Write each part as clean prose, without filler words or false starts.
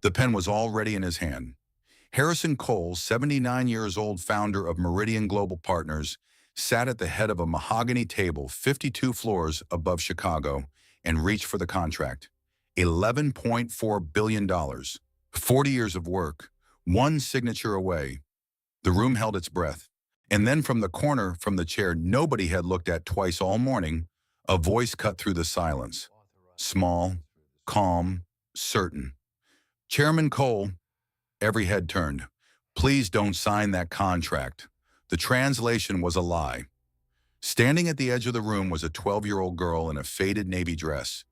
The pen was already in his hand. Harrison Cole, 79 years old, founder of Meridian Global Partners, sat at the head of a mahogany table 52 floors above Chicago and reached for the contract. $11.4 billion. 40 years of work, one signature away. The room held its breath. And then from the corner, from the chair nobody had looked at twice all morning, a voice cut through the silence. Small, calm, certain. Chairman Cole. Every head turned. Please don't sign that contract. The translation was a lie. Standing at the edge of the room was a 12-year-old girl in a faded navy dress,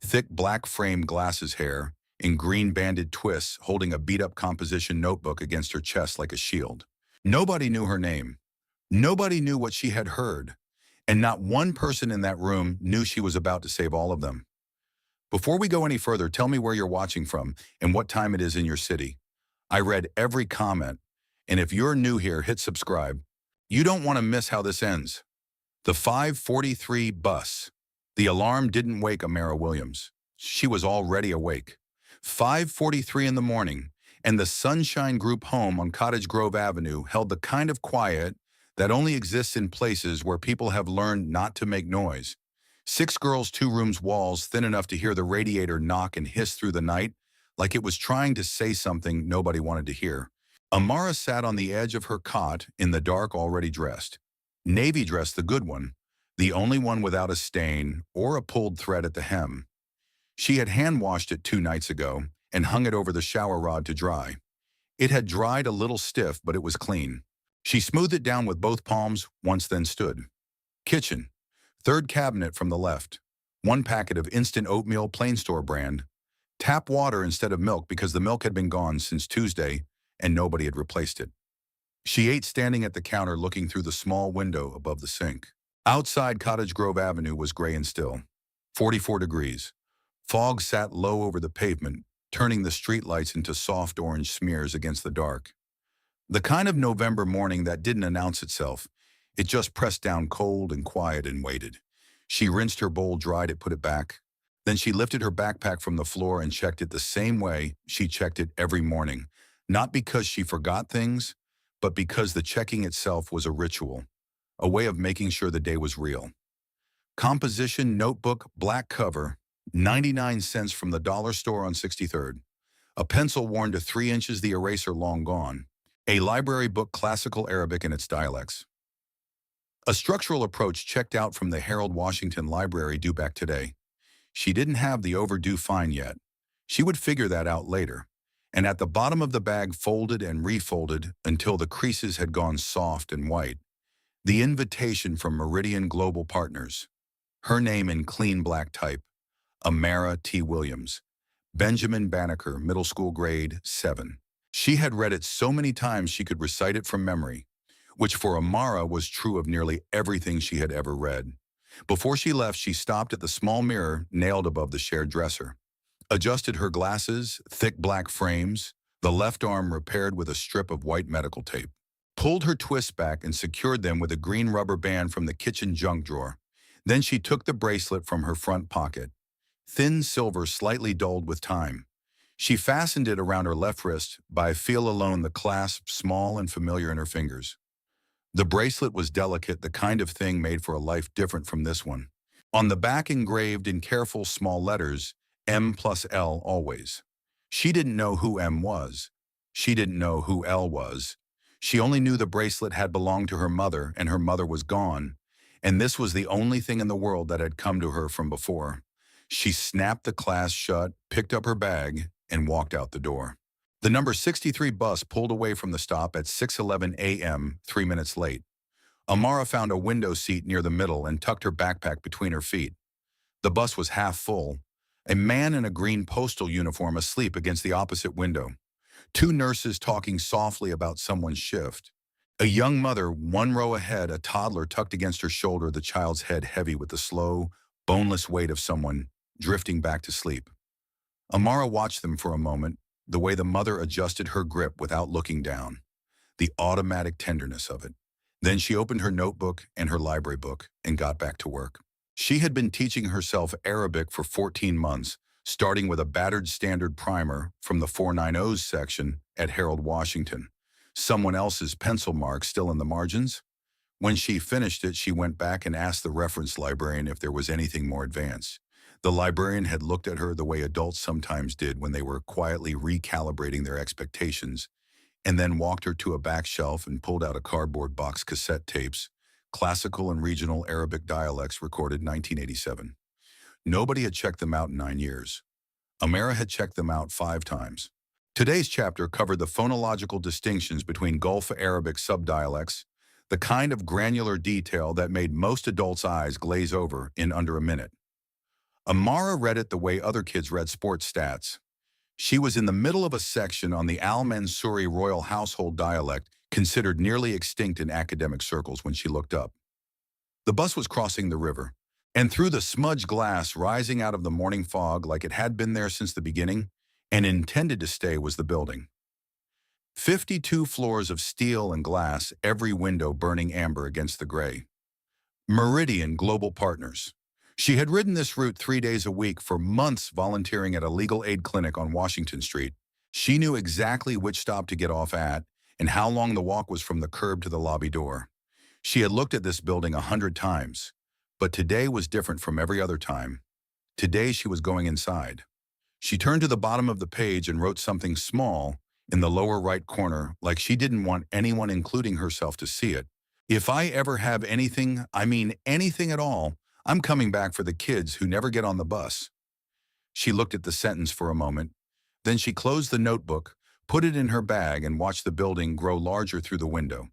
thick black framed glasses hair, in green banded twists, holding a beat-up composition notebook against her chest like a shield. Nobody knew her name. Nobody knew what she had heard. And not one person in that room knew she was about to save all of them. Before we go any further, tell me where you're watching from and what time it is in your city. I read every comment, and if you're new here, hit subscribe. You don't want to miss how this ends. The 5:43 bus. The alarm didn't wake Amara Williams. She was already awake. 5:43 in the morning, and the Sunshine Group home on Cottage Grove Avenue held the kind of quiet that only exists in places where people have learned not to make noise. 6 girls, 2 rooms, walls thin enough to hear the radiator knock and hiss through the night, like it was trying to say something nobody wanted to hear. Amara sat on the edge of her cot in the dark, already dressed. Navy dress, the good one, the only one without a stain or a pulled thread at the hem. She had hand-washed it 2 nights ago and hung it over the shower rod to dry. It had dried a little stiff, but it was clean. She smoothed it down with both palms, once then stood. Kitchen. 3rd cabinet from the left. 1 packet of instant oatmeal, plain store brand. Tap water instead of milk because the milk had been gone since Tuesday and nobody had replaced it. She ate standing at the counter looking through the small window above the sink. Outside, Cottage Grove Avenue was gray and still. 44 degrees. Fog sat low over the pavement, turning the streetlights into soft orange smears against the dark. The kind of November morning that didn't announce itself. It just pressed down cold and quiet and waited. She rinsed her bowl, dried it, put it back. Then she lifted her backpack from the floor and checked it the same way she checked it every morning, not because she forgot things, but because the checking itself was a ritual, a way of making sure the day was real. Composition notebook, black cover, 99 cents from the dollar store on 63rd. A pencil worn to 3 inches, the eraser long gone. A library book, classical Arabic in its dialects. A structural approach checked out from the Harold Washington Library due back today. She didn't have the overdue fine yet. She would figure that out later. And at the bottom of the bag, folded and refolded until the creases had gone soft and white, the invitation from Meridian Global Partners. Her name in clean black type, Amara T. Williams. Benjamin Banneker, middle school, grade 7. She had read it so many times she could recite it from memory, which for Amara was true of nearly everything she had ever read. Before she left, she stopped at the small mirror nailed above the shared dresser, adjusted her glasses, thick black frames, the left arm repaired with a strip of white medical tape, pulled her twists back and secured them with a green rubber band from the kitchen junk drawer. Then she took the bracelet from her front pocket, thin silver, slightly dulled with time. She fastened it around her left wrist, by feel alone the clasp small and familiar in her fingers. The bracelet was delicate, the kind of thing made for a life different from this one. On the back, engraved in careful small letters, M+L always. She didn't know who M was. She didn't know who L was. She only knew the bracelet had belonged to her mother, and her mother was gone, and this was the only thing in the world that had come to her from before. She snapped the clasp shut, picked up her bag, and walked out the door. The number 63 bus pulled away from the stop at 6:11 a.m., 3 minutes late. Amara found a window seat near the middle and tucked her backpack between her feet. The bus was half full. A man in a green postal uniform asleep against the opposite window. 2 nurses talking softly about someone's shift. A young mother, 1 row ahead, a toddler tucked against her shoulder, the child's head heavy with the slow, boneless weight of someone drifting back to sleep. Amara watched them for a moment, the way the mother adjusted her grip without looking down, the automatic tenderness of it. Then she opened her notebook and her library book and got back to work. She had been teaching herself Arabic for 14 months, starting with a battered standard primer from the 490s section at Harold Washington. Someone else's pencil mark still in the margins? When she finished it, she went back and asked the reference librarian if there was anything more advanced. The librarian had looked at her the way adults sometimes did when they were quietly recalibrating their expectations, and then walked her to a back shelf and pulled out a cardboard box cassette tapes, classical and regional Arabic dialects recorded 1987. Nobody had checked them out in 9 years. Amara had checked them out 5 times. Today's chapter covered the phonological distinctions between Gulf Arabic subdialects, the kind of granular detail that made most adults' eyes glaze over in under a minute. Amara read it the way other kids read sports stats. She was in the middle of a section on the Al-Mansuri royal household dialect, considered nearly extinct in academic circles when she looked up. The bus was crossing the river, and through the smudged glass rising out of the morning fog like it had been there since the beginning, and intended to stay, was the building. 52 floors of steel and glass, every window burning amber against the gray. Meridian Global Partners. She had ridden this route 3 days a week for months, volunteering at a legal aid clinic on Washington Street. She knew exactly which stop to get off at and how long the walk was from the curb to the lobby door. She had looked at this building 100 times, but today was different from every other time. Today she was going inside. She turned to the bottom of the page and wrote something small in the lower right corner, like she didn't want anyone, including herself, to see it. If I ever have anything, I mean anything at all, I'm coming back for the kids who never get on the bus. She looked at the sentence for a moment. Then she closed the notebook, put it in her bag, and watched the building grow larger through the window.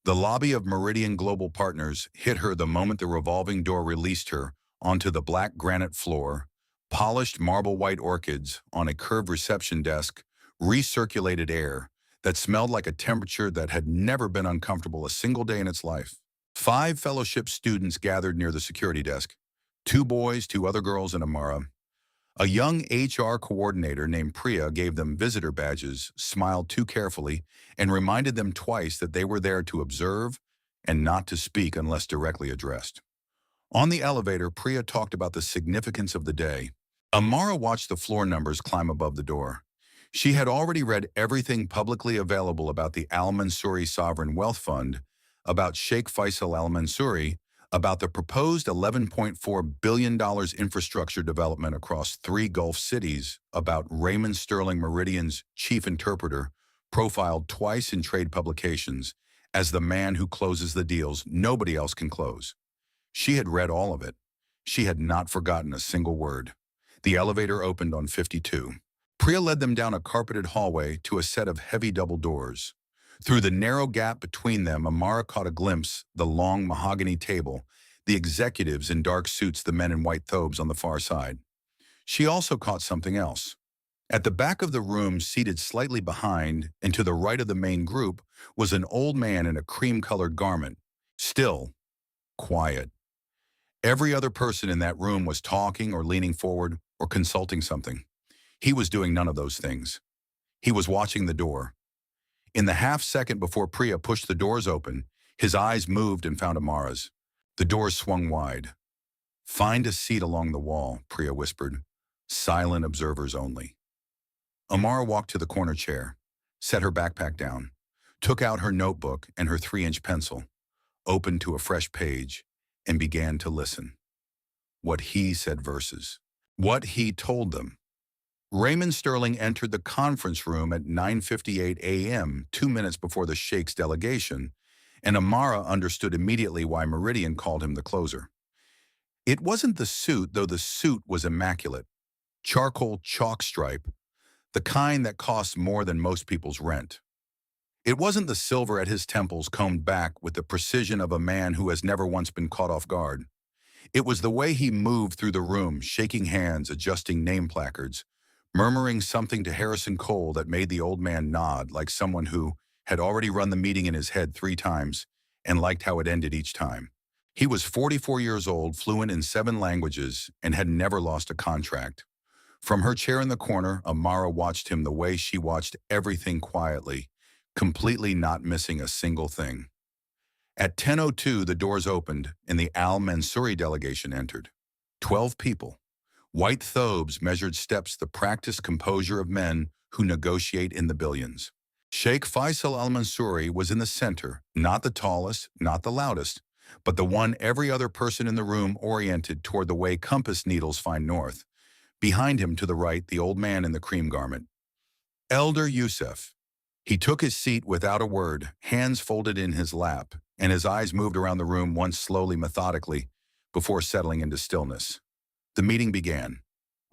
The lobby of Meridian Global Partners hit her the moment the revolving door released her onto the black granite floor, polished marble white orchids on a curved reception desk, recirculated air that smelled like a temperature that had never been uncomfortable a single day in its life. 5 fellowship students gathered near the security desk. 2 boys, 2 other girls, and Amara. A young HR coordinator named Priya gave them visitor badges, smiled too carefully, and reminded them twice that they were there to observe and not to speak unless directly addressed. On the elevator, Priya talked about the significance of the day. Amara watched the floor numbers climb above the door. She had already read everything publicly available about the Al-Mansuri Sovereign Wealth Fund, about Sheikh Faisal Al-Mansuri, about the proposed $11.4 billion infrastructure development across 3 Gulf cities, about Raymond Sterling Meridian's chief interpreter, profiled twice in trade publications as the man who closes the deals nobody else can close. She had read all of it. She had not forgotten a single word. The elevator opened on 52. Priya led them down a carpeted hallway to a set of heavy double doors. Through the narrow gap between them, Amara caught a glimpse, the long mahogany table, the executives in dark suits, the men in white thobes on the far side. She also caught something else. At the back of the room, seated slightly behind and to the right of the main group, was an old man in a cream-colored garment, still, quiet. Every other person in that room was talking or leaning forward or consulting something. He was doing none of those things. He was watching the door. In the half-second before Priya pushed the doors open, his eyes moved and found Amara's. The doors swung wide. "Find a seat along the wall," Priya whispered. "Silent observers only." Amara walked to the corner chair, set her backpack down, took out her notebook and her 3-inch pencil, opened to a fresh page, and began to listen. What he said verses. What he told them. Raymond Sterling entered the conference room at 9:58 a.m., 2 minutes before the Sheikh's delegation, and Amara understood immediately why Meridian called him the closer. It wasn't the suit, though the suit was immaculate. Charcoal chalk stripe, the kind that costs more than most people's rent. It wasn't the silver at his temples combed back with the precision of a man who has never once been caught off guard. It was the way he moved through the room, shaking hands, adjusting name placards, murmuring something to Harrison Cole that made the old man nod like someone who had already run the meeting in his head 3 times and liked how it ended each time. He was 44 years old, fluent in 7 languages, and had never lost a contract. From her chair in the corner, Amara watched him the way she watched everything, quietly, completely not missing a single thing. At 10:02, the doors opened and the Al-Mansuri delegation entered. 12 people. White thobes measured steps, the practiced composure of men who negotiate in the billions. Sheikh Faisal al-Mansouri was in the center, not the tallest, not the loudest, but the one every other person in the room oriented toward the way compass needles find north. Behind him to the right, the old man in the cream garment. Elder Yusuf. He took his seat without a word, hands folded in his lap, and his eyes moved around the room once slowly, methodically, before settling into stillness. The meeting began.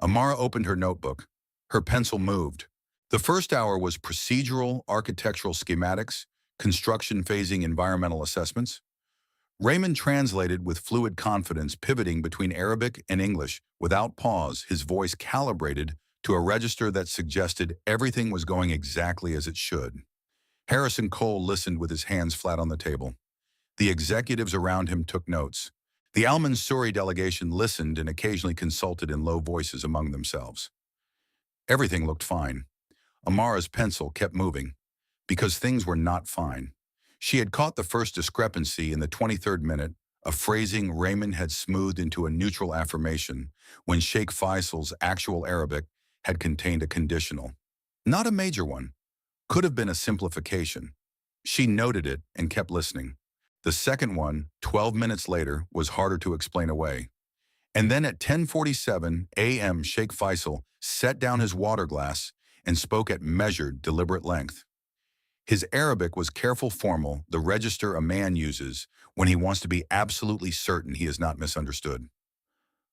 Amara opened her notebook. Her pencil moved. The first hour was procedural, architectural schematics, construction phasing, environmental assessments. Raymond translated with fluid confidence, pivoting between Arabic and English without pause, his voice calibrated to a register that suggested everything was going exactly as it should. Harrison Cole listened with his hands flat on the table. The executives around him took notes. The Al-Mansouri delegation listened and occasionally consulted in low voices among themselves. Everything looked fine. Amara's pencil kept moving, because things were not fine. She had caught the first discrepancy in the 23rd minute, a phrasing Raymond had smoothed into a neutral affirmation when Sheikh Faisal's actual Arabic had contained a conditional. Not a major one. Could have been a simplification. She noted it and kept listening. The second one, 12 minutes later, was harder to explain away. And then at 10:47 a.m., Sheikh Faisal set down his water glass and spoke at measured, deliberate length. His Arabic was careful, formal, the register a man uses when he wants to be absolutely certain he is not misunderstood.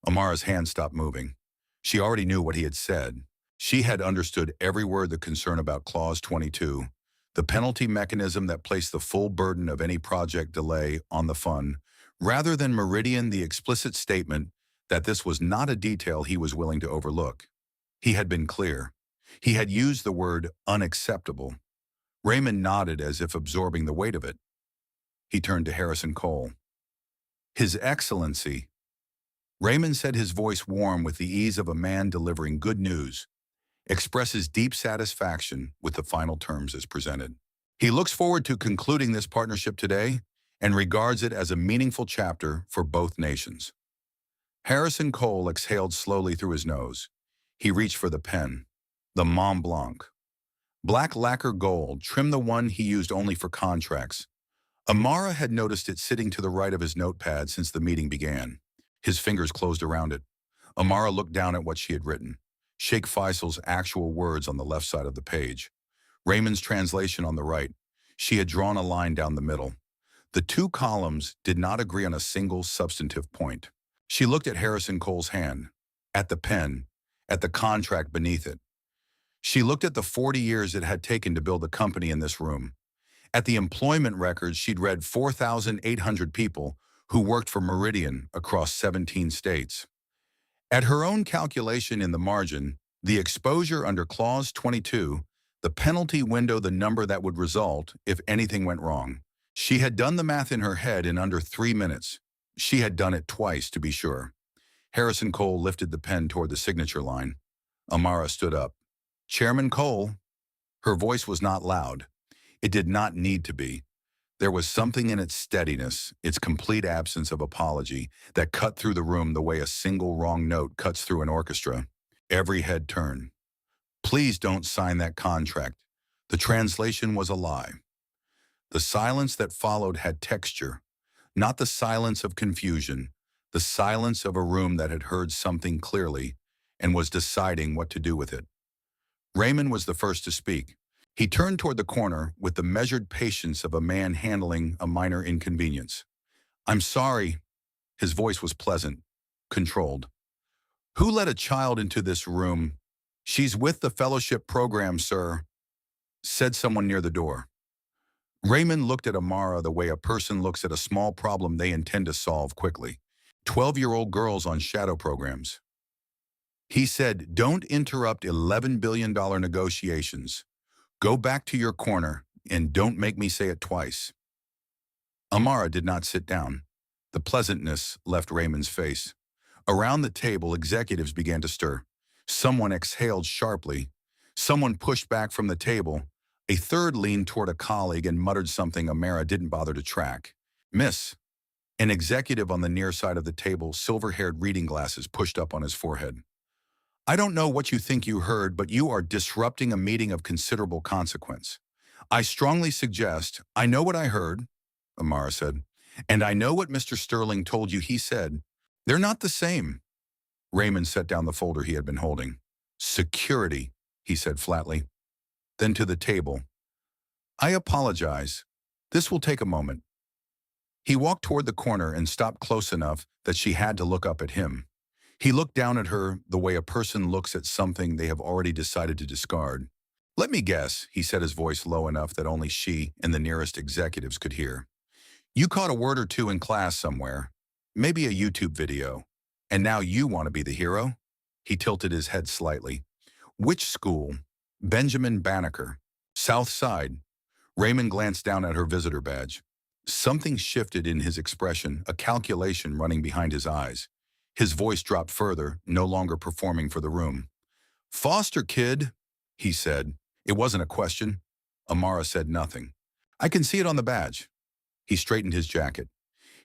Amara's hand stopped moving. She already knew what he had said. She had understood every word, the concern about Clause 22, the penalty mechanism that placed the full burden of any project delay on the fund, rather than Meridian, the explicit statement that this was not a detail he was willing to overlook. He had been clear. He had used the word unacceptable. Raymond nodded as if absorbing the weight of it. He turned to Harrison Cole. His Excellency. Raymond said, his voice warm with the ease of a man delivering good news, expresses deep satisfaction with the final terms as presented. He looks forward to concluding this partnership today and regards it as a meaningful chapter for both nations. Harrison Cole exhaled slowly through his nose. He reached for the pen, the Mont Blanc. Black lacquer gold, trim, the one he used only for contracts. Amara had noticed it sitting to the right of his notepad since the meeting began. His fingers closed around it. Amara looked down at what she had written. Sheikh Faisal's actual words on the left side of the page. Raymond's translation on the right. She had drawn a line down the middle. The two columns did not agree on a single substantive point. She looked at Harrison Cole's hand, at the pen, at the contract beneath it. She looked at the 40 years it had taken to build a company in this room. At the employment records she'd read, 4,800 people who worked for Meridian across 17 states. At her own calculation in the margin, the exposure under Clause 22, the penalty window, the number that would result if anything went wrong. She had done the math in her head in under 3 minutes. She had done it twice, to be sure. Harrison Cole lifted the pen toward the signature line. Amara stood up. Chairman Cole. Her voice was not loud. It did not need to be. There was something in its steadiness, its complete absence of apology, that cut through the room the way a single wrong note cuts through an orchestra. Every head turned. Please don't sign that contract. The translation was a lie. The silence that followed had texture, not the silence of confusion, the silence of a room that had heard something clearly and was deciding what to do with it. Raymond was the first to speak. He turned toward the corner with the measured patience of a man handling a minor inconvenience. I'm sorry. His voice was pleasant, controlled. Who let a child into this room? She's with the fellowship program, sir, said someone near the door. Raymond looked at Amara the way a person looks at a small problem they intend to solve quickly. 12-year-old girls on shadow programs. He said, don't interrupt $11 billion negotiations. Go back to your corner and don't make me say it twice. Amara did not sit down. The pleasantness left Raymond's face. Around the table, executives began to stir. Someone exhaled sharply. Someone pushed back from the table. A third leaned toward a colleague and muttered something Amara didn't bother to track. Miss. An executive on the near side of the table, silver-haired, reading glasses pushed up on his forehead. I don't know what you think you heard, but you are disrupting a meeting of considerable consequence. I strongly suggest, I know what I heard, Amara said, and I know what Mr. Sterling told you he said. They're not the same. Raymond set down the folder he had been holding. Security, he said flatly. Then to the table. I apologize. This will take a moment. He walked toward the corner and stopped close enough that she had to look up at him. He looked down at her the way a person looks at something they have already decided to discard. Let me guess, he said, his voice low enough that only she and the nearest executives could hear. You caught a word or two in class somewhere, maybe a YouTube video, and now you want to be the hero? He tilted his head slightly. Which school? Benjamin Banneker. South Side. Raymond glanced down at her visitor badge. Something shifted in his expression, a calculation running behind his eyes. His voice dropped further, no longer performing for the room. Foster kid, he said. It wasn't a question. Amara said nothing. I can see it on the badge. He straightened his jacket.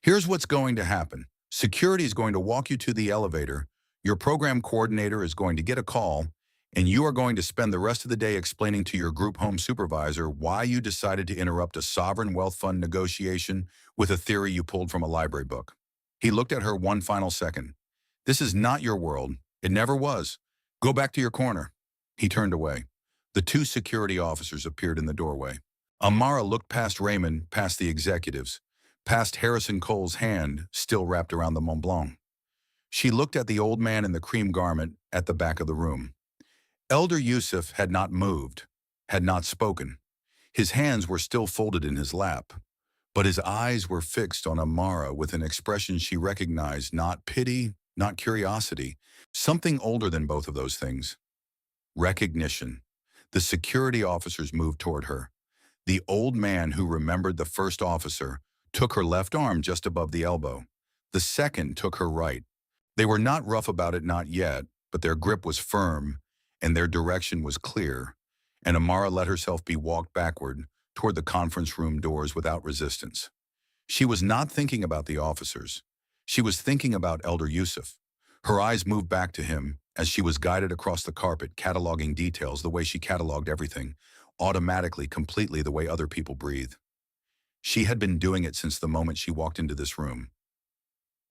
Here's what's going to happen. Security is going to walk you to the elevator. Your program coordinator is going to get a call, and you are going to spend the rest of the day explaining to your group home supervisor why you decided to interrupt a sovereign wealth fund negotiation with a theory you pulled from a library book. He looked at her one final second. This is not your world. It never was. Go back to your corner. He turned away. The two security officers appeared in the doorway. Amara looked past Raymond, past the executives, past Harrison Cole's hand still wrapped around the Mont Blanc. She looked at the old man in the cream garment at the back of the room. Elder Yusuf had not moved, had not spoken. His hands were still folded in his lap, but his eyes were fixed on Amara with an expression she recognized, not pity, not curiosity, something older than both of those things. Recognition. The security officers moved toward her. The old man who remembered the first officer took her left arm just above the elbow. The second took her right. They were not rough about it, not yet, but their grip was firm, and their direction was clear, and Amara let herself be walked backward toward the conference room doors without resistance. She was not thinking about the officers. She was thinking about Elder Yusuf. Her eyes moved back to him as she was guided across the carpet, cataloging details the way she cataloged everything, automatically, completely the way other people breathe. She had been doing it since the moment she walked into this room.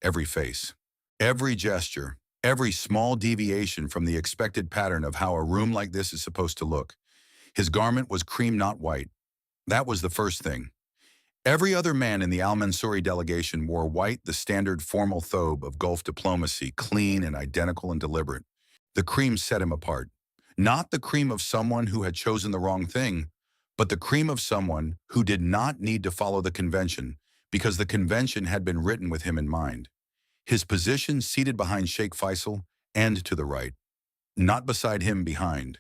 Every face, every gesture, every small deviation from the expected pattern of how a room like this is supposed to look. His garment was cream, not white. That was the first thing. Every other man in the Al-Mansouri delegation wore white, the standard formal thobe of Gulf diplomacy, clean and identical and deliberate. The cream set him apart. Not the cream of someone who had chosen the wrong thing, but the cream of someone who did not need to follow the convention because the convention had been written with him in mind. His position seated behind Sheikh Faisal and to the right, not beside him behind.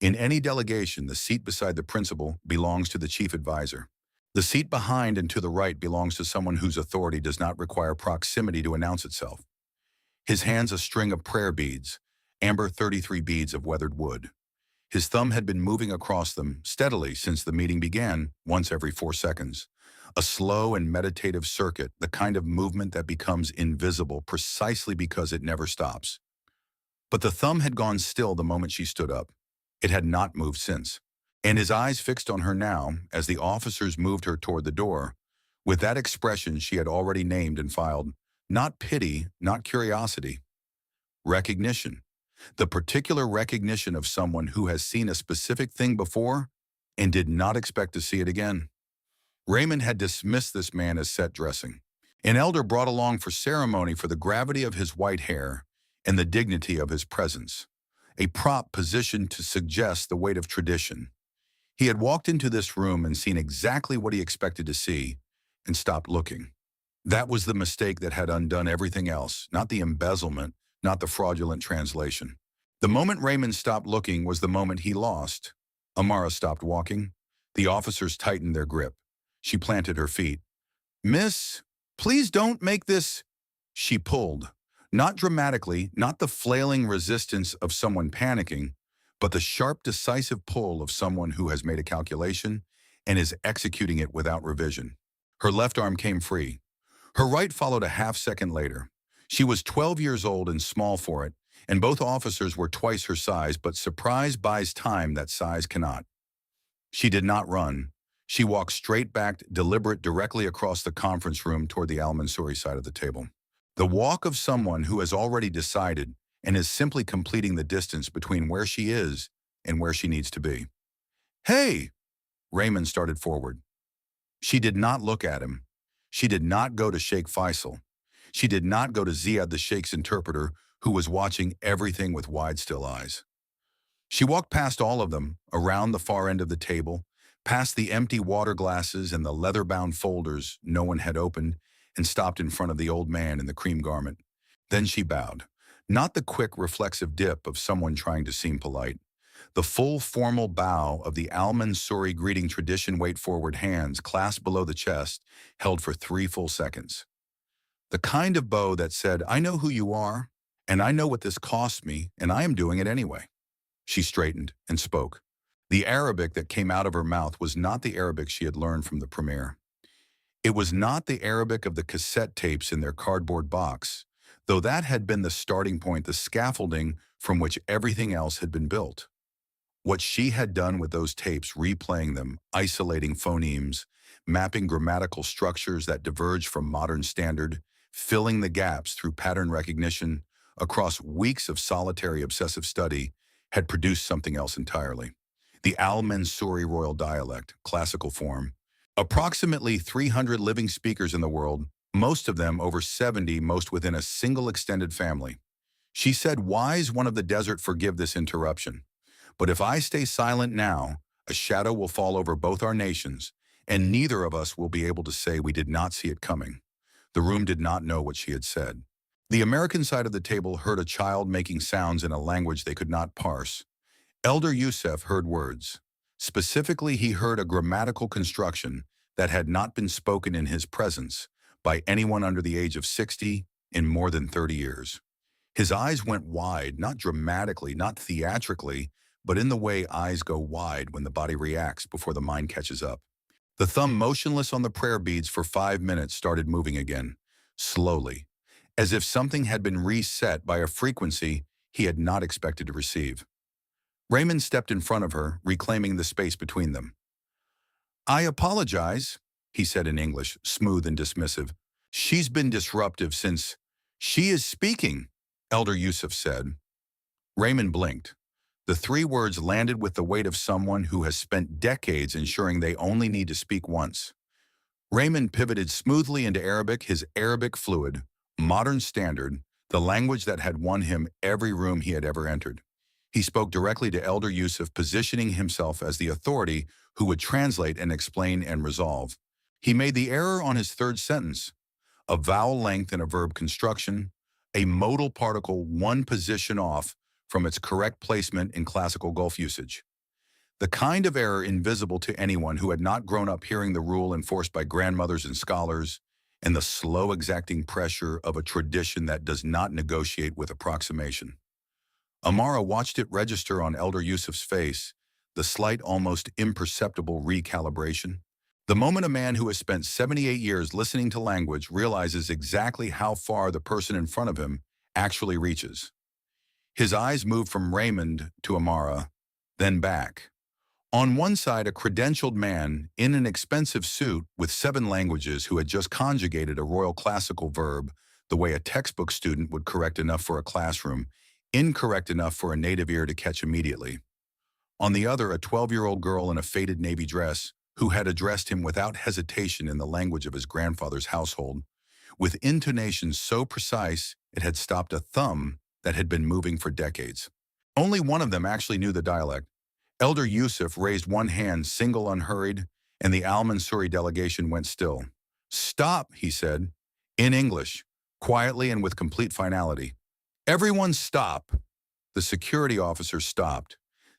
In any delegation, the seat beside the principal belongs to the chief advisor. The seat behind and to the right belongs to someone whose authority does not require proximity to announce itself. His hands a string of prayer beads, amber 33 beads of weathered wood. His thumb had been moving across them steadily since the meeting began, once every 4 seconds. A slow and meditative circuit, the kind of movement that becomes invisible precisely because it never stops. But the thumb had gone still the moment she stood up. It had not moved since. And his eyes fixed on her now as the officers moved her toward the door, with that expression she had already named and filed, not pity, not curiosity. Recognition. The particular recognition of someone who has seen a specific thing before and did not expect to see it again. Raymond had dismissed this man as set dressing. An elder brought along for ceremony for the gravity of his white hair and the dignity of his presence. A prop positioned to suggest the weight of tradition. He had walked into this room and seen exactly what he expected to see and stopped looking. That was the mistake that had undone everything else, not the embezzlement, not the fraudulent translation. The moment Raymond stopped looking was the moment he lost. Amara stopped walking. The officers tightened their grip. She planted her feet. Miss, please don't make this. She pulled. Not dramatically, not the flailing resistance of someone panicking, but the sharp, decisive pull of someone who has made a calculation and is executing it without revision. Her left arm came free. Her right followed a half second later. She was 12 years old and small for it, and both officers were twice her size, but surprise buys time that size cannot. She did not run. She walked straight back, deliberate, directly across the conference room toward the al-Mansouri side of the table. The walk of someone who has already decided and is simply completing the distance between where she is and where she needs to be. "Hey!" Raymond started forward. She did not look at him. She did not go to Sheikh Faisal. She did not go to Ziad the Sheikh's interpreter, who was watching everything with wide, still eyes. She walked past all of them, around the far end of the table, past the empty water glasses and the leather-bound folders no one had opened, and stopped in front of the old man in the cream garment. Then she bowed. Not the quick, reflexive dip of someone trying to seem polite. The full, formal bow of the al-Mansouri greeting tradition, weight forward, hands clasped below the chest, held for 3 full seconds. The kind of bow that said, "I know who you are, and I know what this cost me, and I am doing it anyway." She straightened and spoke. The Arabic that came out of her mouth was not the Arabic she had learned from the premiere. It was not the Arabic of the cassette tapes in their cardboard box, though that had been the starting point, the scaffolding from which everything else had been built. What she had done with those tapes, replaying them, isolating phonemes, mapping grammatical structures that diverged from modern standard, filling the gaps through pattern recognition, across weeks of solitary obsessive study, had produced something else entirely. The al-Mansouri royal dialect, classical form. Approximately 300 living speakers in the world, most of them over 70, most within a single extended family. She said, "Wise one of the desert, forgive this interruption. But if I stay silent now, a shadow will fall over both our nations, and neither of us will be able to say we did not see it coming." The room did not know what she had said. The American side of the table heard a child making sounds in a language they could not parse. Elder Youssef heard words. Specifically, he heard a grammatical construction that had not been spoken in his presence by anyone under the age of 60 in more than 30 years. His eyes went wide, not dramatically, not theatrically, but in the way eyes go wide when the body reacts before the mind catches up. The thumb, motionless on the prayer beads for 5 minutes, started moving again, slowly, as if something had been reset by a frequency he had not expected to receive. Raymond stepped in front of her, reclaiming the space between them. "I apologize," he said in English, smooth and dismissive. "She's been disruptive since—" "She is speaking," Elder Youssef said. Raymond blinked. The 3 words landed with the weight of someone who has spent decades ensuring they only need to speak once. Raymond pivoted smoothly into Arabic, his Arabic fluid, modern standard, the language that had won him every room he had ever entered. He spoke directly to Elder Youssef, positioning himself as the authority who would translate and explain and resolve. He made the error on his 3rd sentence, a vowel length and a verb construction, a modal particle 1 position off from its correct placement in classical Gulf usage. The kind of error invisible to anyone who had not grown up hearing the rule enforced by grandmothers and scholars, and the slow exacting pressure of a tradition that does not negotiate with approximation. Amara watched it register on Elder Youssef's face, the slight, almost imperceptible recalibration. The moment a man who has spent 78 years listening to language realizes exactly how far the person in front of him actually reaches. His eyes moved from Raymond to Amara, then back. On one side, a credentialed man in an expensive suit with 7 languages who had just conjugated a royal classical verb the way a textbook student would, correct enough for a classroom, incorrect enough for a native ear to catch immediately. On the other, a 12-year-old girl in a faded navy dress who had addressed him without hesitation in the language of his grandfather's household, with intonations so precise it had stopped a thumb that had been moving for decades. Only one of them actually knew the dialect. Elder Youssef raised one hand, single, unhurried, and the al-Mansouri delegation went still. "Stop," he said, in English, quietly and with complete finality. "Everyone stop." The security officer stopped.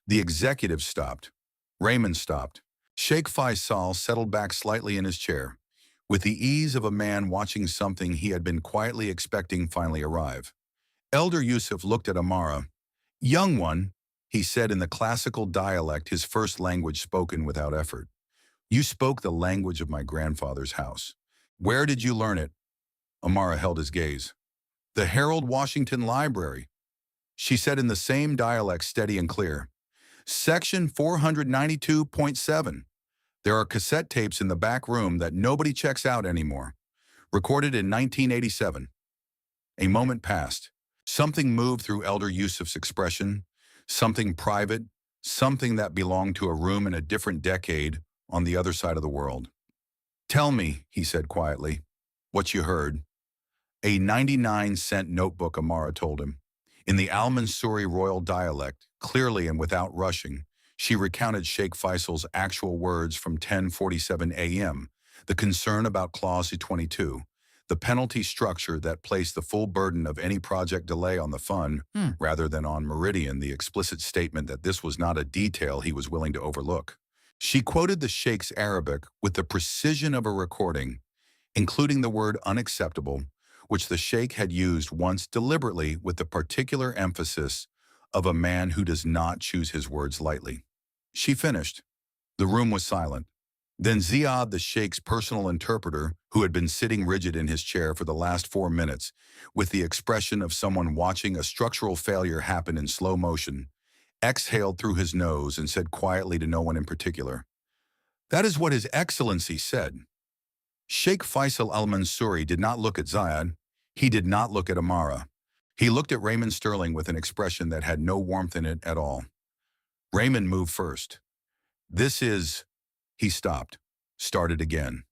The executive stopped. Raymond stopped. Sheikh Faisal settled back slightly in his chair, with the ease of a man watching something he had been quietly expecting finally arrive. Elder Youssef looked at Amara. "Young one," he said in the classical dialect, his first language spoken without effort. "You spoke the language of my grandfather's house. Where did you learn it?" Amara held his gaze. "The Harold Washington Library." She said in the same dialect, steady and clear. Section 492.7. There are cassette tapes in the back room that nobody checks out anymore. Recorded in 1987. A moment passed. Something moved through Elder Yusuf's expression, something private, something that belonged to a room in a different decade on the other side of the world. Tell me, he said quietly, what you heard. A 99-cent notebook, Amara told him. In the Al-Mansuri royal dialect, clearly and without rushing, she recounted Sheikh Faisal's actual words from 10:47 a.m., the concern about Clause 22, the penalty structure that placed the full burden of any project delay on the fund rather than on Meridian, the explicit statement that this was not a detail he was willing to overlook. She quoted the Sheikh's Arabic with the precision of a recording, including the word unacceptable, which the Sheikh had used once deliberately with the particular emphasis of a man who does not choose his words lightly. She finished. The room was silent. Then Ziad, the Sheikh's personal interpreter, who had been sitting rigid in his chair for the last 4 minutes, with the expression of someone watching a structural failure happen in slow motion, exhaled through his nose and said quietly to no one in particular, "That is what His Excellency said." Sheikh Faisal al-Mansuri did not look at Ziad. He did not look at Amara. He looked at Raymond Sterling with an expression that had no warmth in it at all. Raymond moved first. This is... He stopped, started again.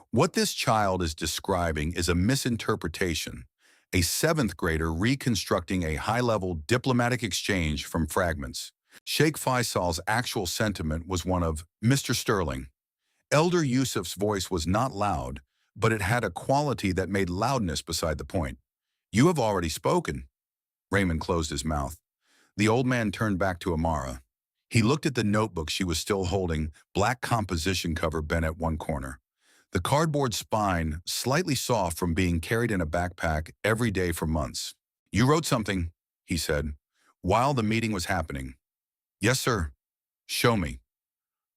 What this child is describing is a misinterpretation, a 7th grader reconstructing a high-level diplomatic exchange from fragments. Sheikh Faisal's actual sentiment was one of, "Mr. Sterling." Elder Yusuf's voice was not loud, but it had a quality that made loudness beside the point. "You have already spoken." Raymond closed his mouth. The old man turned back to Amara. He looked at the notebook she was still holding, black composition cover bent at one corner. The cardboard spine, slightly soft from being carried in a backpack every day for months. "You wrote something," he said, while the meeting was happening. "Yes, sir." "Show me."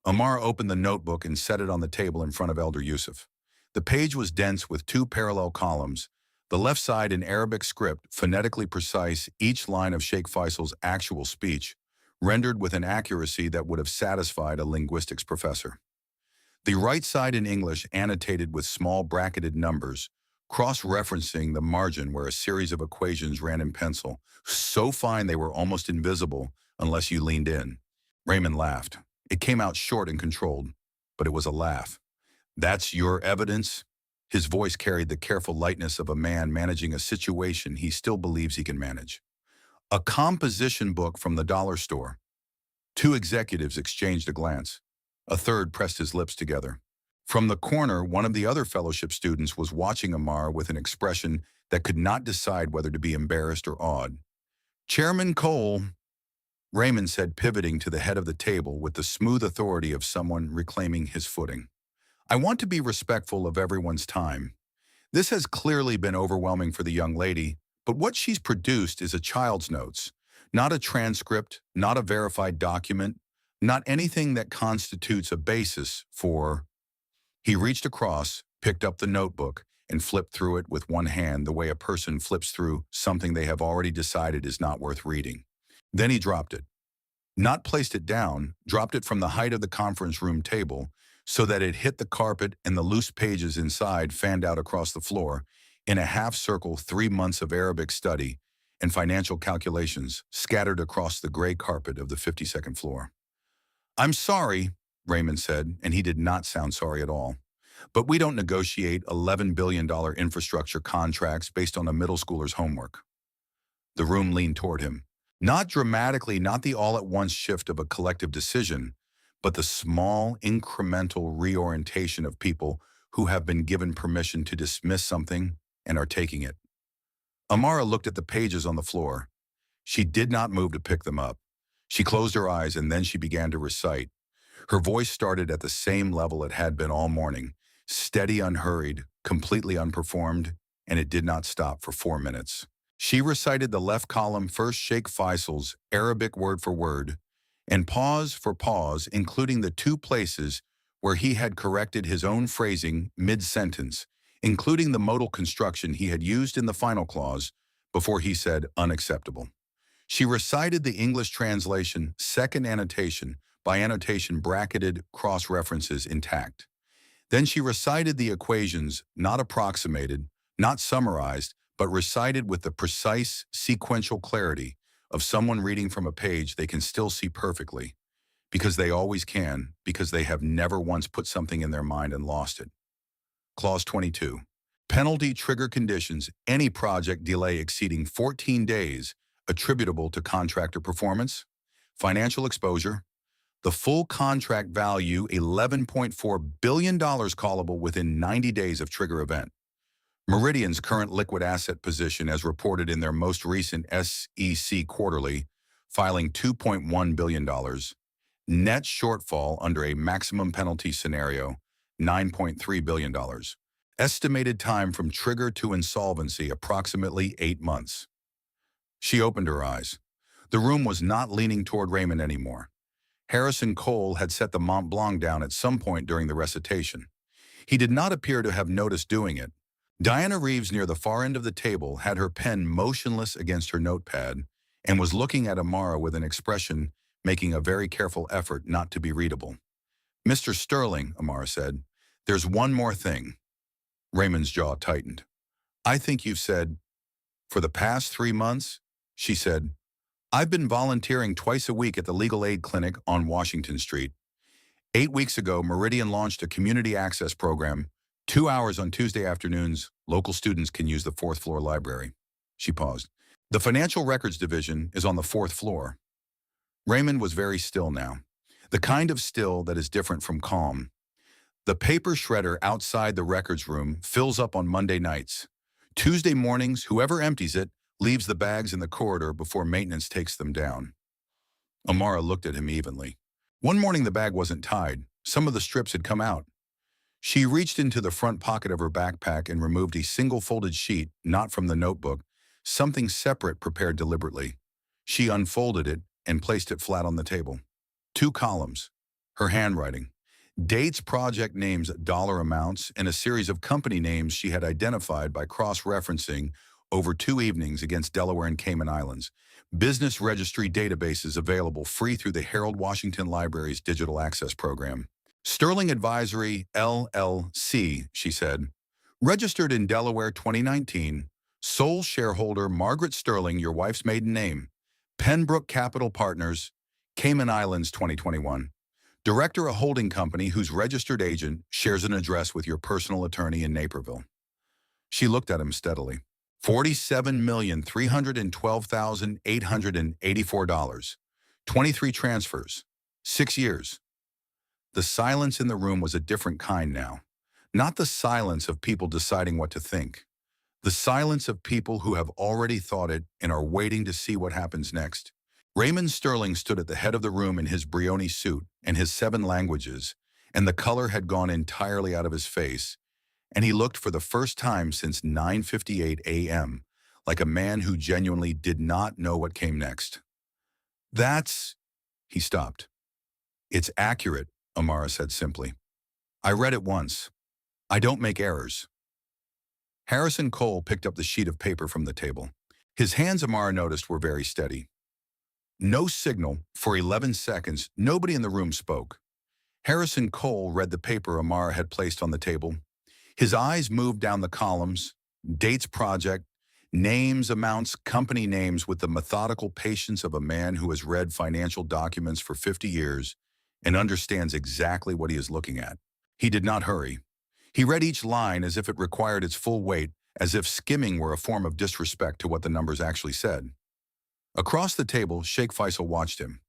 Amara opened the notebook and set it on the table in front of Elder Yusuf. The page was dense with 2 parallel columns, the left side in Arabic script, phonetically precise, each line of Sheikh Faisal's actual speech, rendered with an accuracy that would have satisfied a linguistics professor. The right side in English annotated with small bracketed numbers, cross-referencing the margin where a series of equations ran in pencil, so fine they were almost invisible unless you leaned in. Raymond laughed. It came out short and controlled, but it was a laugh. "That's your evidence?" His voice carried the careful lightness of a man managing a situation he still believes he can manage. "A composition book from the dollar store." 2 executives exchanged a glance. A third pressed his lips together. From the corner, one of the other fellowship students was watching Amara with an expression that could not decide whether to be embarrassed or awed. "Chairman Cole," Raymond said, pivoting to the head of the table with the smooth authority of someone reclaiming his footing. "I want to be respectful of everyone's time. This has clearly been overwhelming for the young lady, but what she's produced is a child's notes, not a transcript, not a verified document, not anything that constitutes a basis for..." He reached across, picked up the notebook, and flipped through it with one hand the way a person flips through something they have already decided is not worth reading. Then he dropped it. Not placed it down, dropped it from the height of the conference room table so that it hit the carpet and the loose pages inside fanned out across the floor in a half-circle 3 months of Arabic study and financial calculations scattered across the gray carpet of the 52nd floor. "I'm sorry," Raymond said, and he did not sound sorry at all. "But we don't negotiate $11 billion infrastructure contracts based on a middle schooler's homework." The room leaned toward him. Not dramatically, not the all-at-once shift of a collective decision, but the small, incremental reorientation of people who have been given permission to dismiss something and are taking it. Amara looked at the pages on the floor. She did not move to pick them up. She closed her eyes and then she began to recite. Her voice started at the same level it had been all morning, steady, unhurried, completely unperformed, and it did not stop for 4 minutes. She recited the left column first, Sheikh Faisal's Arabic word for word, and pause for pause, including the 2 places where he had corrected his own phrasing mid-sentence, including the modal construction he had used in the final clause before he said unacceptable. She recited the English translation, second annotation, by annotation bracketed cross-references intact. Then she recited the equations, not approximated, not summarized, but recited with the precise, sequential clarity of someone reading from a page they can still see perfectly, because they always can, because they have never once put something in their mind and lost it. Clause 22. Penalty trigger conditions, any project delay exceeding 14 days attributable to contractor performance, financial exposure, the full contract value $11.4 billion callable within 90 days of trigger event. Meridian's current liquid asset position as reported in their most recent SEC quarterly, filing $2.1 billion. Net shortfall under a maximum penalty scenario, $9.3 billion. Estimated time from trigger to insolvency, approximately 8 months. She opened her eyes. The room was not leaning toward Raymond anymore. Harrison Cole had set the Mont Blanc down at some point during the recitation. He did not appear to have noticed doing it. Diana Reeves near the far end of the table had her pen motionless against her notepad and was looking at Amara with an expression making a very careful effort not to be readable. "Mr. Sterling," Amara said, "there's one more thing." Raymond's jaw tightened. "I think you've said, for the past 3 months," she said, "I've been volunteering twice a week at the Legal Aid Clinic on Washington Street. 8 weeks ago, Meridian launched a community access program. 2 hours on Tuesday afternoons, local students can use the 4th floor library." She paused. "The Financial Records Division is on the 4th floor." Raymond was very still now, the kind of still that is different from calm. The paper shredder outside the records room fills up on Monday nights. Tuesday mornings, whoever empties it leaves the bags in the corridor before maintenance takes them down. Amara looked at him evenly. One morning the bag wasn't tied. Some of the strips had come out. She reached into the front pocket of her backpack and removed a single folded sheet, not from the notebook, something separate prepared deliberately. She unfolded it and placed it flat on the table. 2 columns. Her handwriting. Dates, project names, dollar amounts, and a series of company names she had identified by cross-referencing over 2 evenings against Delaware and Cayman Islands. Business registry databases available free through the Harold Washington Library's Digital Access Program. "Sterling Advisory, LLC," she said. "Registered in Delaware 2019. Sole shareholder Margaret Sterling, your wife's maiden name. Pembroke Capital Partners, Cayman Islands 2021. Director, a holding company whose registered agent shares an address with your personal attorney in Naperville." She looked at him steadily. $47,312,884. 23 transfers. 6 years. The silence in the room was a different kind now. Not the silence of people deciding what to think. The silence of people who have already thought it and are waiting to see what happens next. Raymond Sterling stood at the head of the room in his Brioni suit and his 7 languages, and the color had gone entirely out of his face, and he looked for the first time since 9:58 a.m. like a man who genuinely did not know what came next. "That's—" He stopped. "It's accurate," Amara said simply. "I read it once. I don't make errors." Harrison Cole picked up the sheet of paper from the table. His hands, Amara noticed, were very steady. No signal. For 11 seconds, nobody in the room spoke. Harrison Cole read the paper Amara had placed on the table. His eyes moved down the columns, dates, project, names, amounts, company names with the methodical patience of a man who has read financial documents for 50 years and understands exactly what he is looking at. He did not hurry. He read each line as if it required its full weight, as if skimming were a form of disrespect to what the numbers actually said. Across the table, Sheikh Faisal watched him.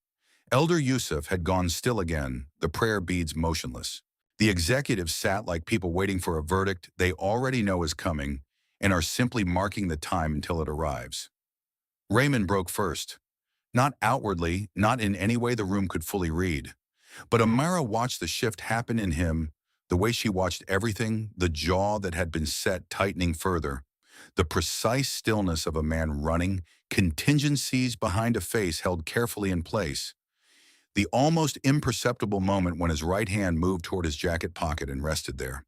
Elder Yusuf had gone still again, the prayer beads motionless. The executives sat like people waiting for a verdict they already know is coming and are simply marking the time until it arrives. Raymond broke first. Not outwardly, not in any way the room could fully read. But Amara watched the shift happen in him, the way she watched everything, the jaw that had been set tightening further, the precise stillness of a man running, contingencies behind a face held carefully in place, the almost imperceptible moment when his right hand moved toward his jacket pocket and rested there.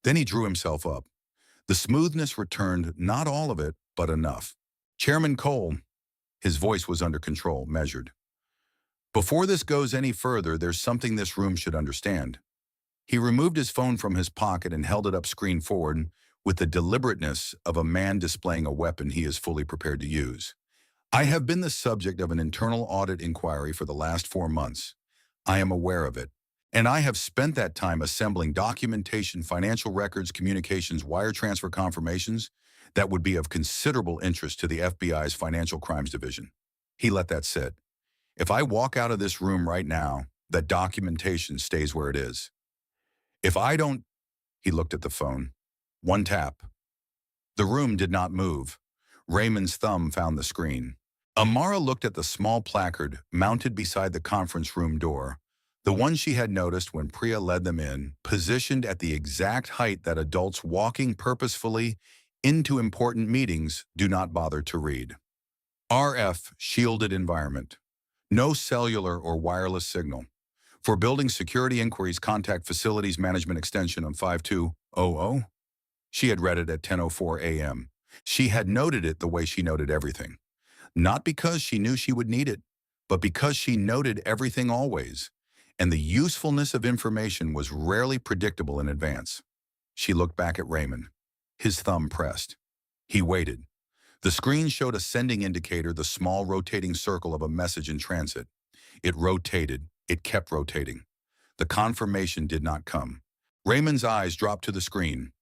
Then he drew himself up. The smoothness returned, not all of it, but enough. "Chairman Cole." His voice was under control, measured. Before this goes any further, there's something this room should understand. He removed his phone from his pocket and held it up screen forward with the deliberateness of a man displaying a weapon he is fully prepared to use. I have been the subject of an internal audit inquiry for the last 4 months. I am aware of it. And I have spent that time assembling documentation, financial records, communications, wire transfer confirmations that would be of considerable interest to the FBI's Financial Crimes Division. He let that sit. If I walk out of this room right now, that documentation stays where it is. If I don't, he looked at the phone. One tap. The room did not move. Raymond's thumb found the screen. Amara looked at the small placard mounted beside the conference room door, the one she had noticed when Priya led them in, positioned at the exact height that adults walking purposefully into important meetings do not bother to read. RF, shielded environment. No cellular or wireless signal. For building security inquiries, contact Facilities Management Extension on 5200. She had read it at 10:04 a.m. She had noted it the way she noted everything. Not because she knew she would need it, but because she noted everything always, and the usefulness of information was rarely predictable in advance. She looked back at Raymond. His thumb pressed. He waited. The screen showed a sending indicator, the small rotating circle of a message in transit. It rotated. It kept rotating. The confirmation did not come. Raymond's eyes dropped to the screen.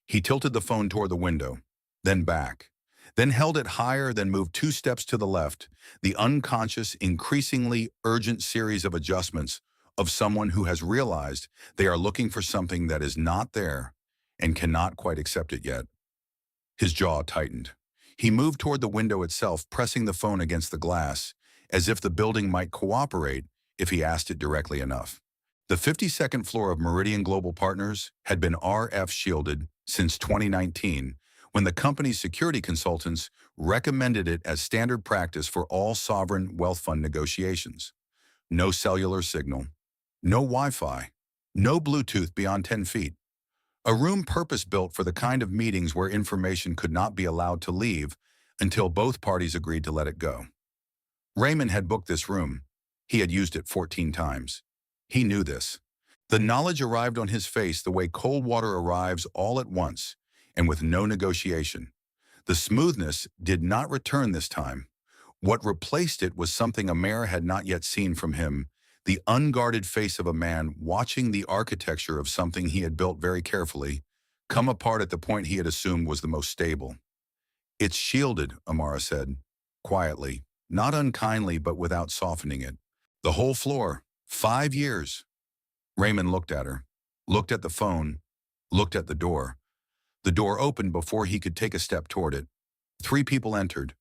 He tilted the phone toward the window, then back, then held it higher, then moved 2 steps to the left, the unconscious, increasingly urgent series of adjustments of someone who has realized they are looking for something that is not there and cannot quite accept it yet. His jaw tightened. He moved toward the window itself, pressing the phone against the glass, as if the building might cooperate if he asked it directly enough. The 52nd floor of Meridian Global Partners had been RF shielded since 2019, when the company's security consultants recommended it as standard practice for all sovereign wealth fund negotiations. No cellular signal, no Wi-Fi, no Bluetooth beyond 10 feet. A room purpose-built for the kind of meetings where information could not be allowed to leave until both parties agreed to let it go. Raymond had booked this room. He had used it 14 times. He knew this. The knowledge arrived on his face the way cold water arrives all at once, and with no negotiation. The smoothness did not return this time. What replaced it was something Amara had not yet seen from him, the unguarded face of a man watching the architecture of something he had built very carefully come apart at the point he had assumed was the most stable. "It's shielded," Amara said, quietly, not unkindly but without softening it. "The whole floor. 5 years." Raymond looked at her, looked at the phone, looked at the door. The door opened before he could take a step toward it. 3 people entered.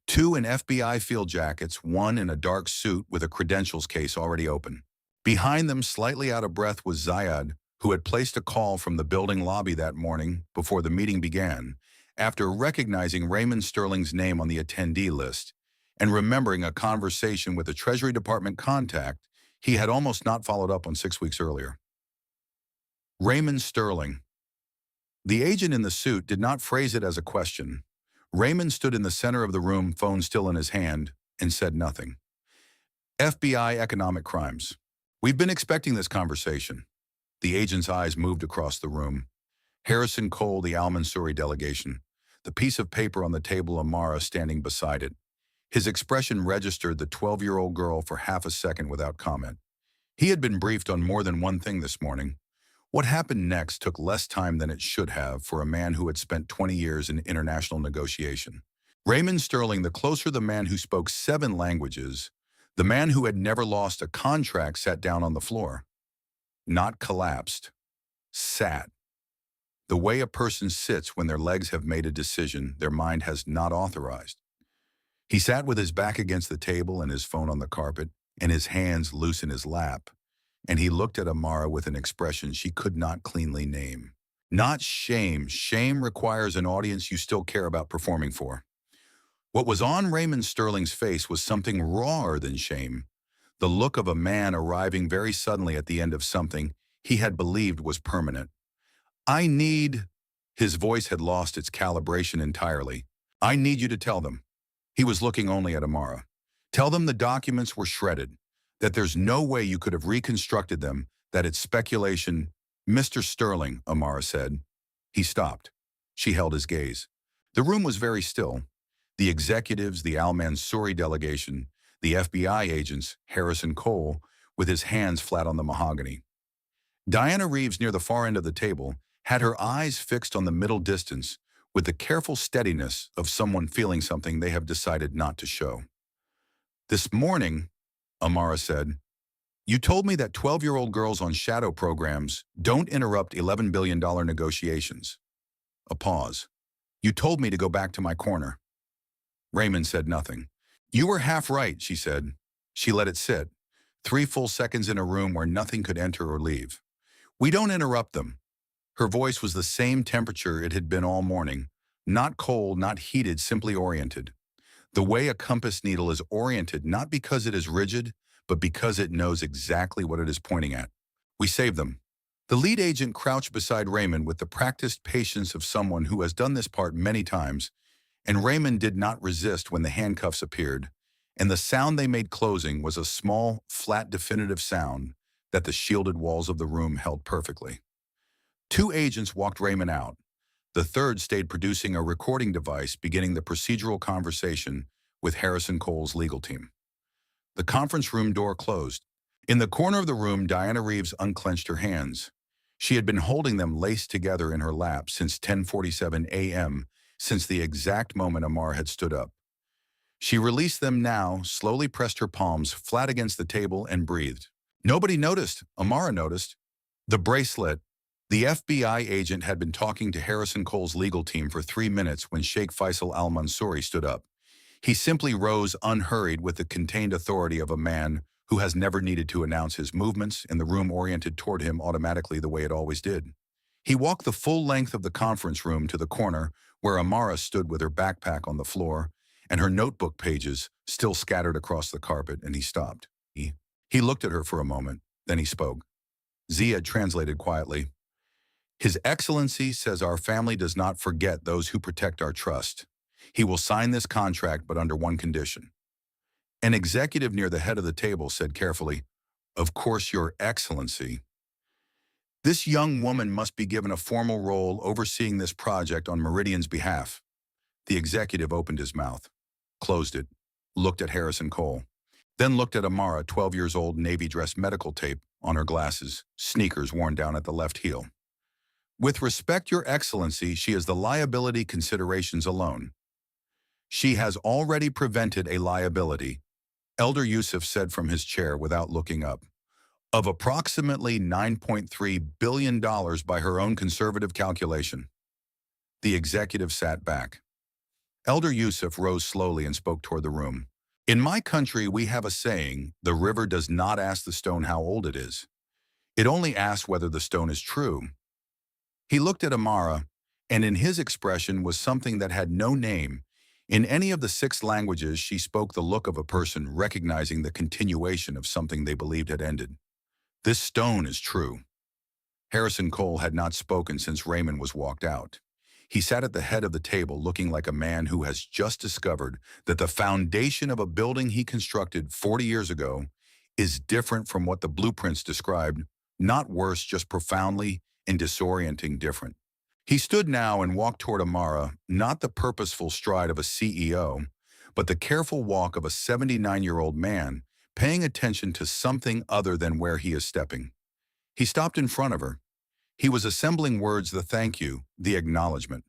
2 in FBI field jackets, 1 in a dark suit with a credentials case already open. Behind them, slightly out of breath, was Zayed, who had placed a call from the building lobby that morning before the meeting began, after recognizing Raymond Sterling's name on the attendee list and remembering a conversation with a Treasury Department contact he had almost not followed up on 6 weeks earlier. Raymond Sterling. The agent in the suit did not phrase it as a question. Raymond stood in the center of the room, phone still in his hand, and said nothing. "FBI economic crimes. We've been expecting this conversation." The agent's eyes moved across the room. Harrison Cole, the Al-Mansouri delegation. The piece of paper on the table, Amara standing beside it. His expression registered the 12-year-old girl for half a second without comment. He had been briefed on more than one thing this morning. What happened next took less time than it should have for a man who had spent 20 years in international negotiation. Raymond Sterling, the closer the man who spoke 7 languages, the man who had never lost a contract, sat down on the floor. Not collapsed. Sat. The way a person sits when their legs have made a decision their mind has not authorized. He sat with his back against the table and his phone on the carpet, and his hands loose in his lap, and he looked at Amara with an expression she could not cleanly name. Not shame. Shame requires an audience you still care about performing for. What was on Raymond Sterling's face was something rawer than shame, the look of a man arriving very suddenly at the end of something he had believed was permanent. "I need..." His voice had lost its calibration entirely. "I need you to tell them." He was looking only at Amara. Tell them the documents were shredded, that there's no way you could have reconstructed them, that it's speculation. Mr. Sterling, Amara said. He stopped. She held his gaze. The room was very still. The executives, the Al-Mansouri delegation, the FBI agents, Harrison Cole, with his hands flat on the mahogany. Diana Reeves, near the far end of the table, had her eyes fixed on the middle distance with the careful steadiness of someone feeling something they have decided not to show. This morning, Amara said, you told me that 12-year-old girls on shadow programs don't interrupt $11 billion negotiations. A pause. You told me to go back to my corner. Raymond said nothing. You were half right, she said. She let it sit. 3 full seconds in a room where nothing could enter or leave. We don't interrupt them. Her voice was the same temperature it had been all morning. Not cold, not heated, simply oriented. The way a compass needle is oriented not because it is rigid, but because it knows exactly what it is pointing at. We save them. The lead agent crouched beside Raymond with the practiced patience of someone who has done this part many times, and Raymond did not resist when the handcuffs appeared, and the sound they made closing was a small, flat, definitive sound that the shielded walls of the room held perfectly. 2 agents walked Raymond out. The third stayed producing a recording device, beginning the procedural conversation with Harrison Cole's legal team. The conference room door closed. In the corner of the room, Diana Reeves unclenched her hands. She had been holding them laced together in her lap since 10:47 a.m., since the exact moment Amara had stood up. She released them now, slowly pressed her palms flat against the table, and breathed. Nobody noticed. Amara noticed. The bracelet. The FBI agent had been talking to Harrison Cole's legal team for 3 minutes when Sheikh Faisal al-Mansouri stood up. He simply rose unhurried with the contained authority of a man who has never needed to announce his movements, and the room oriented toward him automatically the way it always did. He walked the full length of the conference room to the corner where Amara stood with her backpack on the floor and her notebook pages still scattered across the carpet, and he stopped. He looked at her for a moment, then he spoke. Zia translated quietly. His Excellency says our family does not forget those who protect our trust. He will sign this contract, but under one condition. An executive near the head of the table said carefully, Of course, Your Excellency. This young woman must be given a formal role overseeing this project on Meridian's behalf. The executive opened his mouth, closed it, looked at Harrison Cole, then looked at Amara, 12 years old, navy dress, medical tape on her glasses, sneakers worn down at the left heel. With respect, Your Excellency, she is the liability considerations alone. She has already prevented a liability, Elder Yusuf said from his chair without looking up, of approximately $9.3 billion by her own conservative calculation. The executive sat back. Elder Yusuf rose slowly and spoke toward the room. In my country, we have a saying, the river does not ask the stone how old it is. It only asks whether the stone is true. He looked at Amara, and in his expression was something that had no name. In any of the 6 languages, she spoke the look of a person recognizing the continuation of something they believed had ended. This stone is true. Harrison Cole had not spoken since Raymond was walked out. He sat at the head of the table looking like a man who has just discovered that the foundation of a building he constructed 40 years ago is different from what the blueprints described, not worse, just profoundly and disorienting different. He stood now and walked toward Amara, not the purposeful stride of a CEO, but the careful walk of a 79-year-old man, paying attention to something other than where he is stepping. He stopped in front of her. He was assembling words, the thank you, the acknowledgement.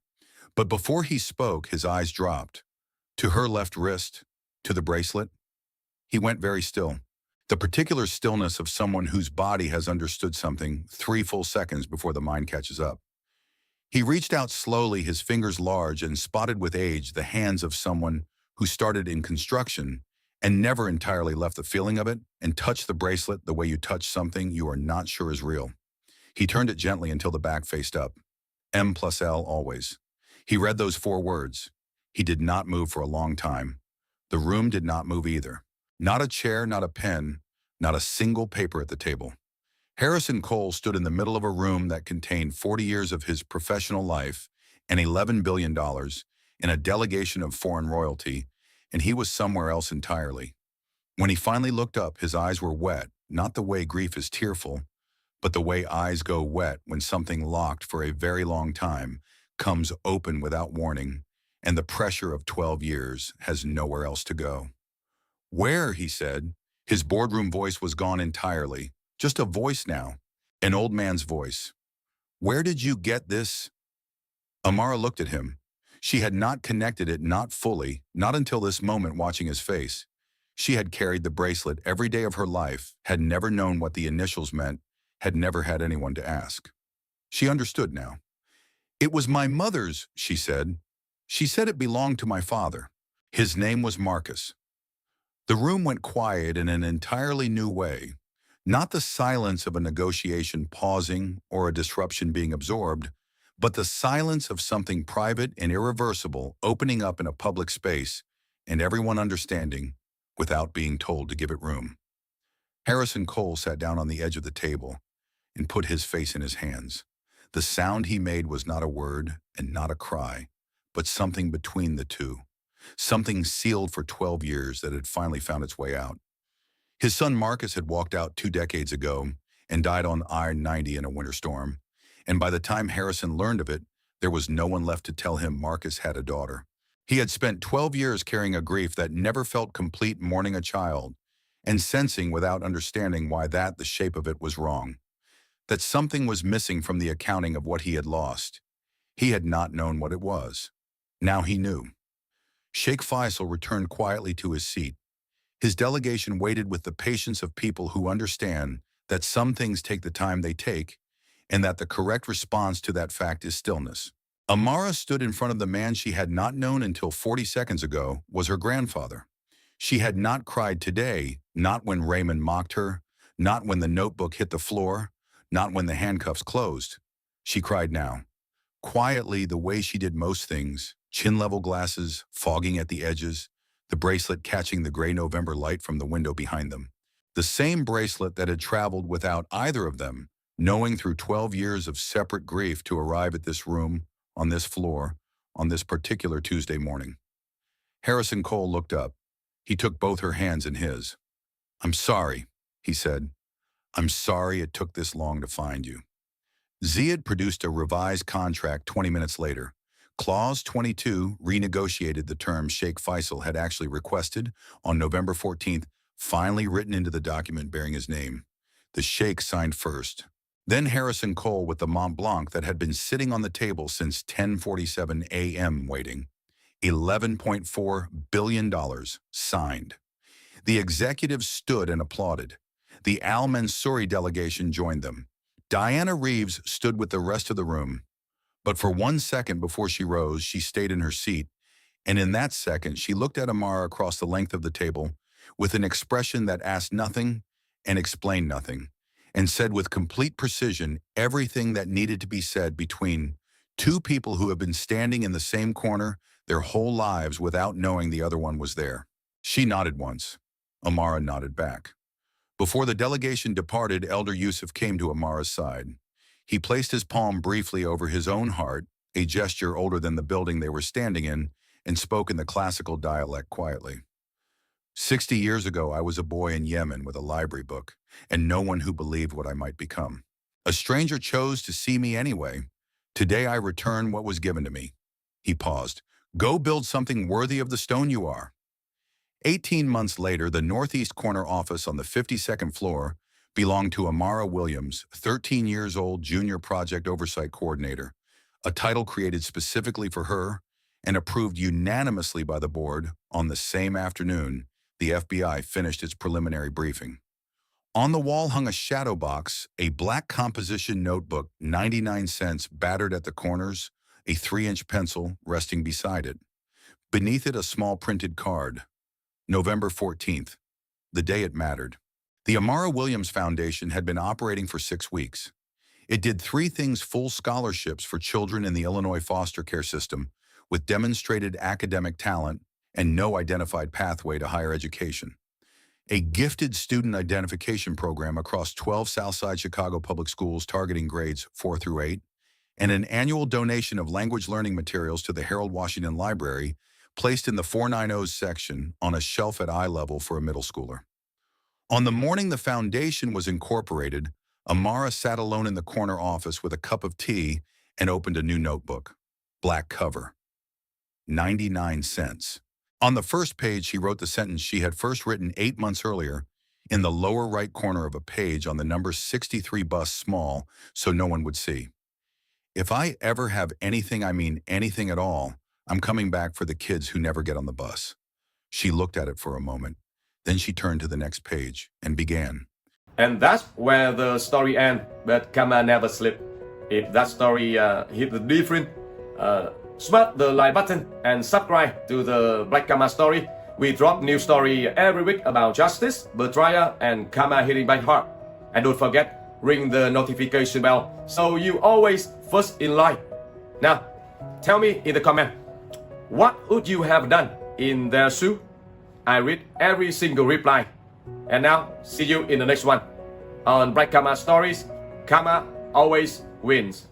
But before he spoke, his eyes dropped. To her left wrist, to the bracelet. He went very still. The particular stillness of someone whose body has understood something 3 full seconds before the mind catches up. He reached out slowly, his fingers large and spotted with age, the hands of someone who started in construction and never entirely left the feeling of it, and touched the bracelet the way you touch something you are not sure is real. He turned it gently until the back faced up. M+L always. He read those 4 words. He did not move for a long time. The room did not move either. Not a chair, not a pen, not a single paper at the table. Harrison Cole stood in the middle of a room that contained 40 years of his professional life and $11 billion in a delegation of foreign royalty, and he was somewhere else entirely. When he finally looked up, his eyes were wet, not the way grief is tearful, but the way eyes go wet when something locked for a very long time comes open without warning, and the pressure of 12 years has nowhere else to go. "Where?" he said. His boardroom voice was gone entirely. Just a voice now, an old man's voice. "Where did you get this?" Amara looked at him. She had not connected it, not fully, not until this moment watching his face. She had carried the bracelet every day of her life, had never known what the initials meant, had never had anyone to ask. She understood now. "It was my mother's," she said. "She said it belonged to my father. His name was Marcus." The room went quiet in an entirely new way. Not the silence of a negotiation pausing or a disruption being absorbed, but the silence of something private and irreversible opening up in a public space and everyone understanding without being told to give it room. Harrison Cole sat down on the edge of the table and put his face in his hands. The sound he made was not a word and not a cry, but something between the two. Something sealed for 12 years that had finally found its way out. His son Marcus had walked out 2 decades ago and died on I-90 in a winter storm. And by the time Harrison learned of it, there was no one left to tell him Marcus had a daughter. He had spent 12 years carrying a grief that never felt complete, mourning a child, and sensing without understanding why the shape of it was wrong. That something was missing from the accounting of what he had lost. He had not known what it was. Now he knew. Sheikh Faisal returned quietly to his seat. His delegation waited with the patience of people who understand that some things take the time they take, and that the correct response to that fact is stillness. Amara stood in front of the man she had not known until 40 seconds ago was her grandfather. She had not cried today, not when Raymond mocked her, not when the notebook hit the floor, not when the handcuffs closed. She cried now. Quietly, the way she did most things, chin-level glasses, fogging at the edges, the bracelet catching the gray November light from the window behind them. The same bracelet that had traveled without either of them, knowing through 12 years of separate grief to arrive at this room, on this floor, on this particular Tuesday morning. Harrison Cole looked up. He took both her hands in his. "I'm sorry," he said. "I'm sorry it took this long to find you." Ziad produced a revised contract 20 minutes later. Clause 22 renegotiated the terms Sheikh Faisal had actually requested on November 14th, finally written into the document bearing his name. The Sheikh signed first. Then Harrison Cole with the Mont Blanc that had been sitting on the table since 10:47 a.m. waiting. $11.4 billion signed. The executives stood and applauded. The Al Mansouri delegation joined them. Diana Reeves stood with the rest of the room. But for 1 second before she rose, she stayed in her seat, and in that second she looked at Amara across the length of the table with an expression that asked nothing and explained nothing, and said with complete precision everything that needed to be said between two people who have been standing in the same corner their whole lives without knowing the other one was there. She nodded once. Amara nodded back. Before the delegation departed, Elder Yusuf came to Amara's side. He placed his palm briefly over his own heart, a gesture older than the building they were standing in, and spoke in the classical dialect quietly. 60 years ago, I was a boy in Yemen with a library book, and no one who believed what I might become. A stranger chose to see me anyway. Today I return what was given to me. He paused. Go build something worthy of the stone you are. 18 months later, the northeast corner office on the 52nd floor belonged to Amara Williams, 13 years old junior project oversight coordinator, a title created specifically for her and approved unanimously by the board on the same afternoon the FBI finished its preliminary briefing. On the wall hung a shadow box, a black composition notebook, 99 cents battered at the corners, a 3-inch pencil resting beside it. Beneath it, a small printed card. November 14th, the day it mattered. The Amara Williams Foundation had been operating for 6 weeks. It did 3 things: full scholarships for children in the Illinois foster care system with demonstrated academic talent and no identified pathway to higher education. A gifted student identification program across 12 Southside Chicago public schools targeting grades 4 through 8, and an annual donation of language learning materials to the Harold Washington Library, placed in the 490s section on a shelf at eye level for a middle schooler. On the morning the foundation was incorporated, Amara sat alone in the corner office with a cup of tea and opened a new notebook. Black cover. 99 cents. On the first page, she wrote the sentence she had first written 8 months earlier in the lower right corner of a page on the number 63 bus small so no one would see. If I ever have anything, I mean anything at all, I'm coming back for the kids who never get on the bus. She looked at it for a moment. Then she turned to the next page and began. And that's where the story ends, but Kama never slept. If that story hit the different, smash the like button and subscribe to the Black Kama story. We drop new story every week about justice, betrayal, and Kama hitting by heart. And don't forget, ring the notification bell so you always first in line. Now, tell me in the comment, what would you have done in their shoe? I read every single reply. And now, see you in the next one. On Black Kama Stories, Kama always wins.